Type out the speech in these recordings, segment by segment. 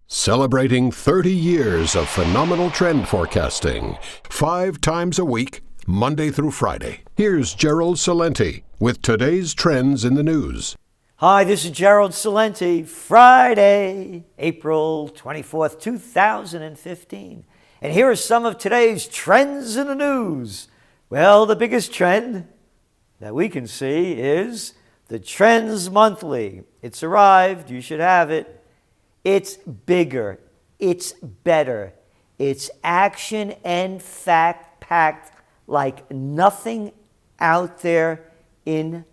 Celebrating 30 years of phenomenal trend forecasting, 5 times a week, Monday through Friday. Here's Gerald Celente with today's trends in the news. Hi, this is Gerald Celente, Friday, April 24th, 2015. And here are some of today's trends in the news. Well, the biggest trend that we can see is the Trends Monthly. It's arrived. You should have it. It's bigger. It's better. It's action and fact-packed like nothing out there in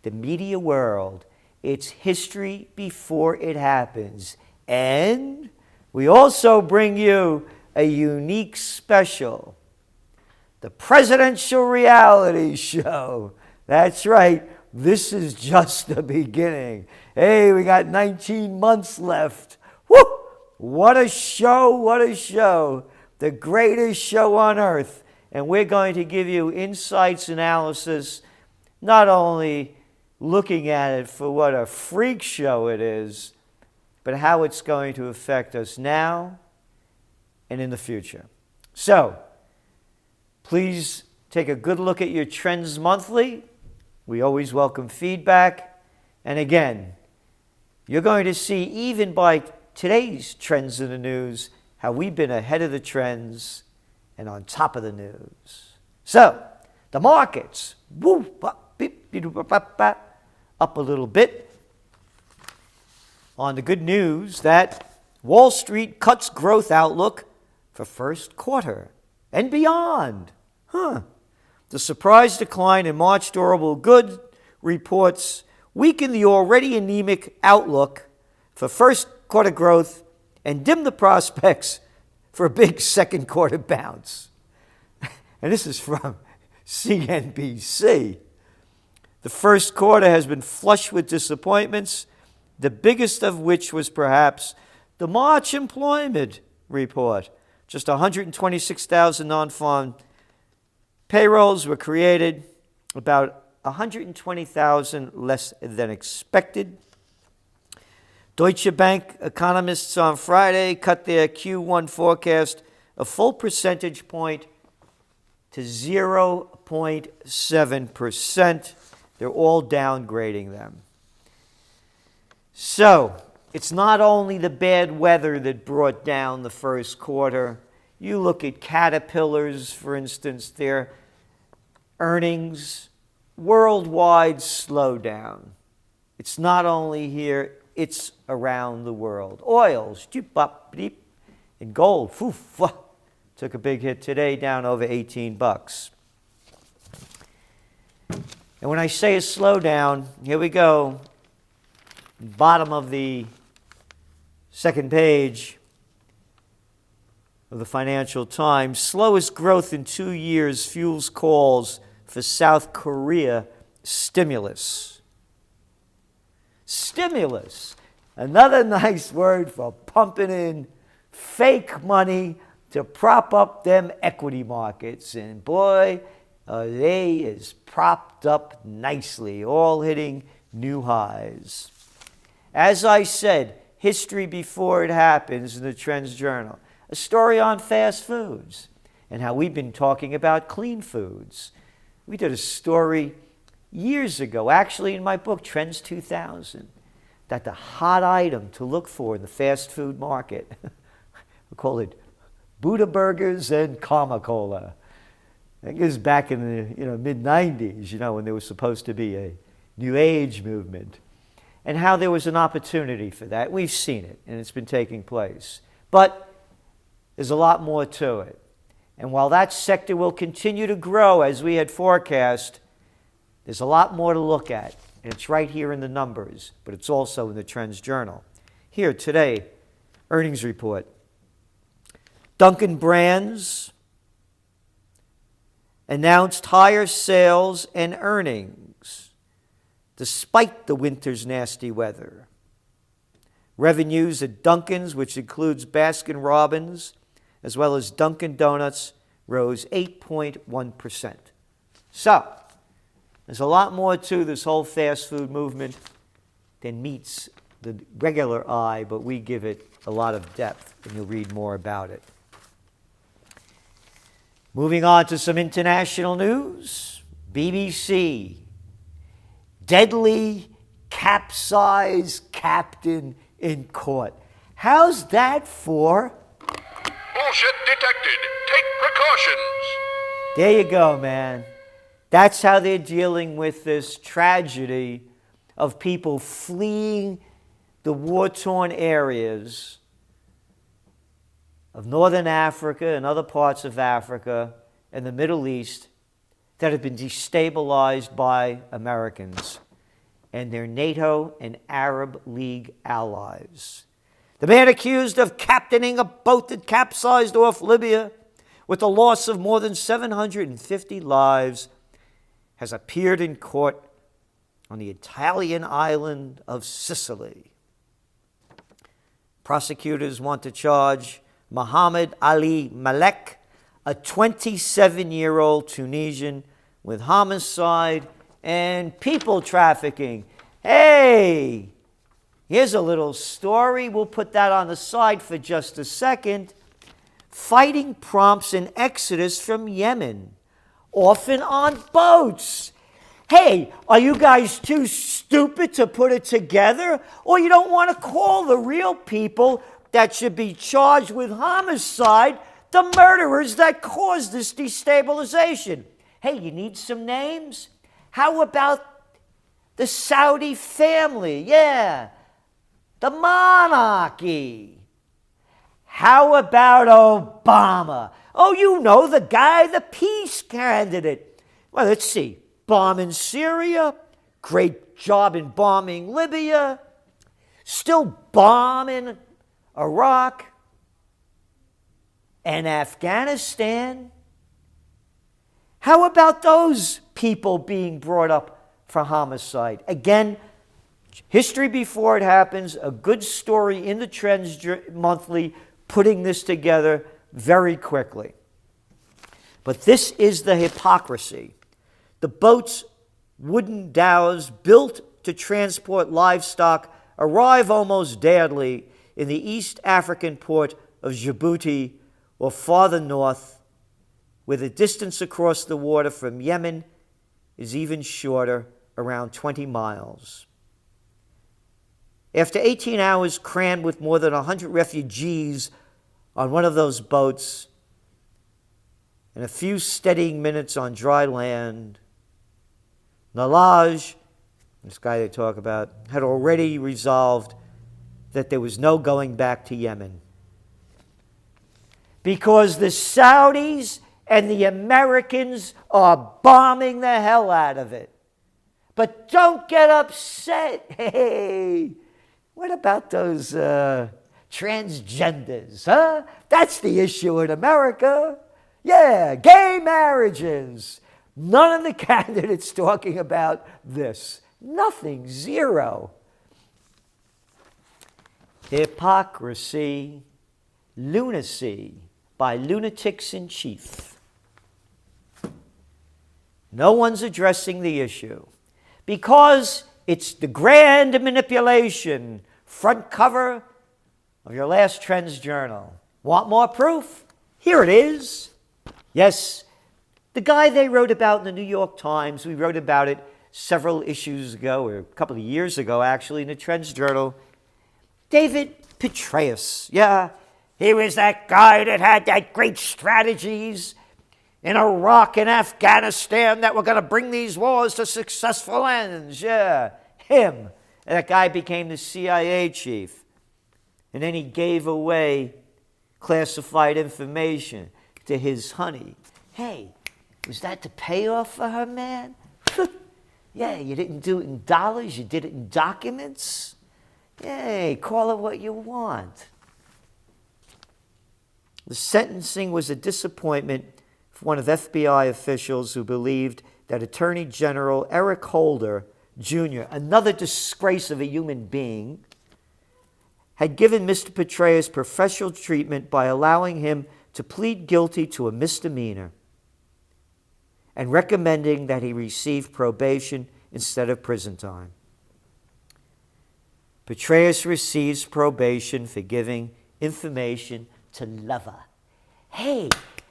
the media world. It's history before it happens. And we also bring you a unique special, the Presidential Reality Show. That's right. This is just the beginning. Hey, we got 19 months left. Woo! What a show, what a show. The greatest show on earth. And we're going to give you insights, analysis, not only looking at it for what a freak show it is, but how it's going to affect us now and in the future. So, please take a good look at your Trends Monthly. We always welcome feedback. And again, you're going to see, even by today's Trends in the News, how we've been ahead of the trends and on top of the news. So, the markets, up a little bit on the good news that Wall Street cuts growth outlook for first quarter and beyond. The surprise decline in March durable goods reports weaken the already anemic outlook for first quarter growth and dim the prospects for a big second quarter bounce. And this is from CNBC. The first quarter has been flush with disappointments, the biggest of which was perhaps the March employment report. Just 126,000 non-farm payrolls were created, about 120,000 less than expected. Deutsche Bank economists on Friday cut their Q1 forecast a full percentage point to 0.7%. They're all downgrading them. So, it's not only the bad weather that brought down the first quarter. You look at Caterpillar's, for instance, their earnings, worldwide slowdown. It's not only here, it's around the world. Oil, and gold, took a big hit today, down over $18. And when I say a slowdown, here we go. Bottom of the second page of the Financial Times. Slowest growth in 2 years fuels calls for South Korea stimulus. Stimulus. Another nice word for pumping in fake money to prop up them equity markets. And boy, they is propped up nicely, all hitting new highs. As I said, history before it happens in the TrendsJournal. A story on fast foods and how we've been talking about clean foods. We did a story years ago, actually in my book, Trends 2000, that the hot item to look for in the fast food market, we call it Buddha burgers and Karma Cola. I think it was back in the mid-90s, when there was supposed to be a New Age movement, and how there was an opportunity for that. We've seen it, and it's been taking place. But there's a lot more to it. And while that sector will continue to grow as we had forecast, there's a lot more to look at. And it's right here in the numbers, but it's also in the TrendsJournal. Here today, earnings report. Dunkin' Brands announced higher sales and earnings despite the winter's nasty weather. Revenues at Dunkin's, which includes Baskin-Robbins, as well as Dunkin' Donuts, rose 8.1%. So, there's a lot more to this whole fast food movement than meets the regular eye, but we give it a lot of depth, and you'll read more about it. Moving on to some international news. BBC. Deadly capsized captain in court. How's that for? Bullshit detected. Take precautions. There you go, man. That's how they're dealing with this tragedy of people fleeing the war-torn areas of northern Africa and other parts of Africa and the Middle East that have been destabilized by Americans and their NATO and Arab League allies. The man accused of captaining a boat that capsized off Libya with the loss of more than 750 lives has appeared in court on the Italian island of Sicily. Prosecutors want to charge Mohammed Ali Malek, a 27-year-old Tunisian, with homicide and people trafficking. Hey, here's a little story. We'll put that on the side for just a second. Fighting prompts an exodus from Yemen, often on boats. Hey, are you guys too stupid to put it together? Or you don't want to call the real people that should be charged with homicide the murderers that caused this destabilization? Hey, you need some names? How about the Saudi family? Yeah, the monarchy. How about Obama? Oh, you know, the guy, the peace candidate. Well, let's see. Bomb in Syria, great job in bombing Libya, still bombing Iraq and Afghanistan. How about those people being brought up for homicide? Again, history before it happens, a good story in the Trends Monthly, putting this together very quickly. But this is the hypocrisy. The boats, wooden dhows built to transport livestock, arrive almost daily in the East African port of Djibouti or farther north, where the distance across the water from Yemen is even shorter, around 20 miles. After 18 hours crammed with more than 100 refugees on one of those boats and a few steadying minutes on dry land, Nalaj, this guy they talk about, had already resolved that there was no going back to Yemen. Because the Saudis and the Americans are bombing the hell out of it. But don't get upset. Hey, what about those transgenders, huh? That's the issue in America. Yeah, gay marriages. None of the candidates talking about this. Nothing, zero. Hypocrisy, lunacy by lunatics in chief. No one's addressing the issue because it's the grand manipulation, front cover of your last Trends Journal. Want more proof? Here it is. Yes, the guy they wrote about in the New York Times, we wrote about it several issues ago, or a couple of years ago actually, in the Trends Journal. David Petraeus. Yeah, he was that guy that had that great strategies in Iraq and Afghanistan that were going to bring these wars to successful ends. Yeah, him. And that guy became the CIA chief. And then he gave away classified information to his honey. Hey, was that the payoff for her, man? Yeah, you didn't do it in dollars, you did it in documents. Hey, call it what you want. The sentencing was a disappointment for one of FBI officials who believed that Attorney General Eric Holder, Jr., another disgrace of a human being, had given Mr. Petraeus professional treatment by allowing him to plead guilty to a misdemeanor and recommending that he receive probation instead of prison time. Petraeus receives probation for giving information to lover. Hey,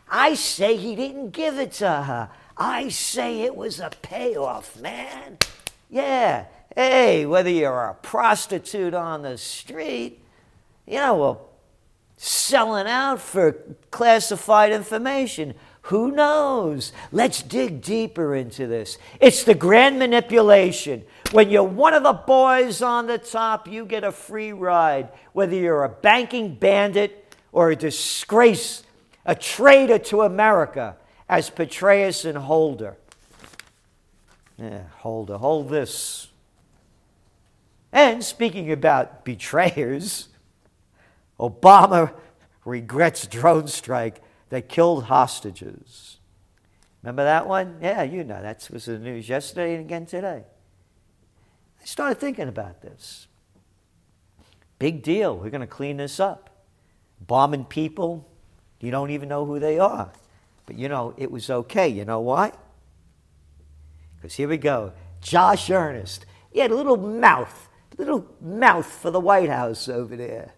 I say he didn't give it to her. I say it was a payoff, man. Yeah. Hey, whether you're a prostitute on the street, or selling out for classified information, who knows? Let's dig deeper into this. It's the grand manipulation. When you're one of the boys on the top, you get a free ride. Whether you're a banking bandit or a disgrace, a traitor to America, as Petraeus and Holder. Yeah, Holder, hold this. And speaking about betrayers, Obama regrets drone strike that killed hostages. Remember that one? Yeah, that was in the news yesterday and again today. I started thinking about this. Big deal. We're going to clean this up. Bombing people, you don't even know who they are. But it was okay. You know why? Because here we go. Josh Earnest. He had a little mouth for the White House over there.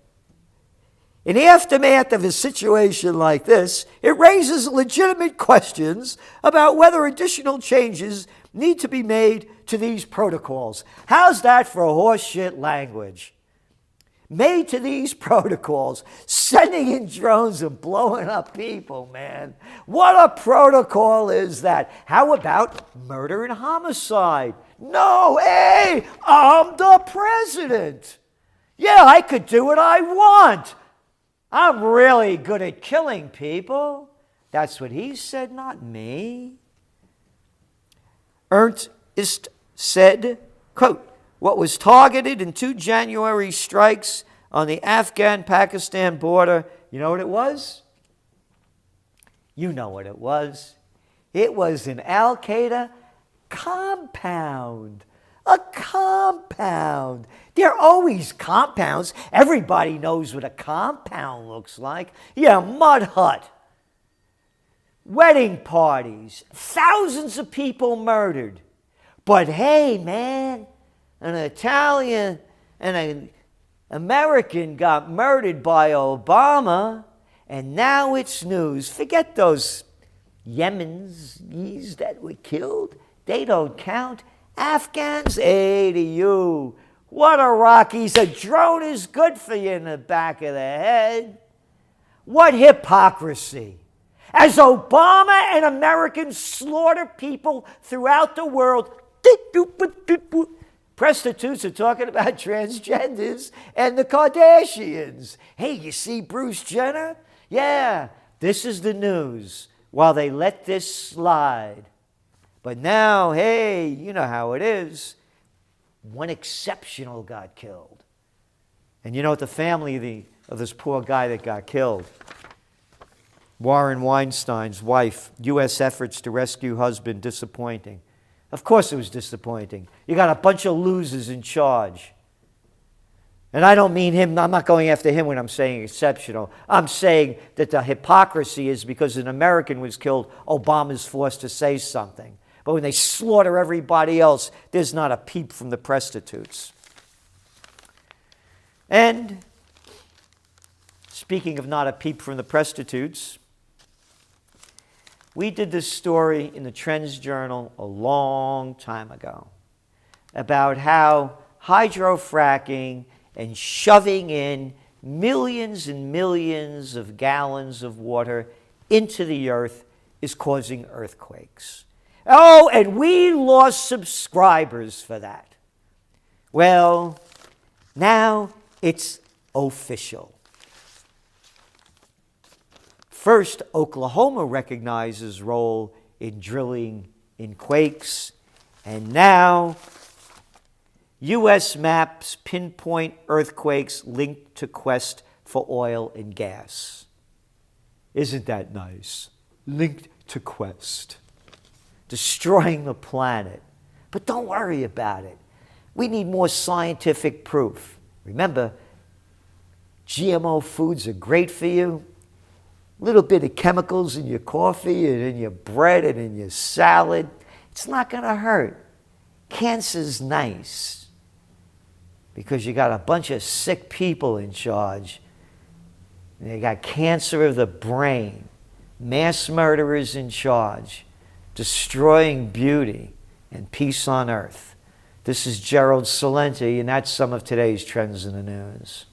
In the aftermath of a situation like this, it raises legitimate questions about whether additional changes need to be made to these protocols. How's that for horseshit language? Made to these protocols, sending in drones and blowing up people, man. What a protocol is that? How about murder and homicide? No, hey, I'm the president. Yeah, I could do what I want. I'm really good at killing people. That's what he said, not me. Ernst said, quote, what was targeted in 2 January strikes on the Afghan-Pakistan border, you know what it was? You know what it was. It was an Al-Qaeda compound. A compound. There are always compounds. Everybody knows what a compound looks like. Yeah, mud hut. Wedding parties. Thousands of people murdered. But hey, man, an Italian and an American got murdered by Obama, and now it's news. Forget those Yemenis that were killed. They don't count. Afghans, hey to you. What a Rockies. A drone is good for you in the back of the head. What hypocrisy. As Obama and Americans slaughter people throughout the world, prostitutes are talking about transgenders and the Kardashians. Hey, you see Bruce Jenner? Yeah, this is the news while they let this slide. But now, hey, you know how it is. One exceptional got killed. And you know what the family of this poor guy that got killed? Warren Weinstein's wife, U.S. efforts to rescue husband disappointing. Of course it was disappointing. You got a bunch of losers in charge. And I don't mean him, I'm not going after him when I'm saying exceptional. I'm saying that the hypocrisy is because an American was killed, Obama's forced to say something. But when they slaughter everybody else, there's not a peep from the prostitutes. And speaking of not a peep from the prostitutes, we did this story in the TrendsJournal a long time ago about how hydrofracking and shoving in millions and millions of gallons of water into the earth is causing earthquakes. Oh, and we lost subscribers for that. Well, now it's official. First, Oklahoma recognizes role in drilling in quakes, and now U.S. maps pinpoint earthquakes linked to quest for oil and gas. Isn't that nice? Linked to quest. Destroying the planet. But don't worry about it. We need more scientific proof. Remember, GMO foods are great for you. A little bit of chemicals in your coffee and in your bread and in your salad. It's not going to hurt. Cancer's nice. because you got a bunch of sick people in charge. And they got cancer of the brain, mass murderers in charge, destroying beauty and peace on earth. This is Gerald Celente, and that's some of today's Trends in the News.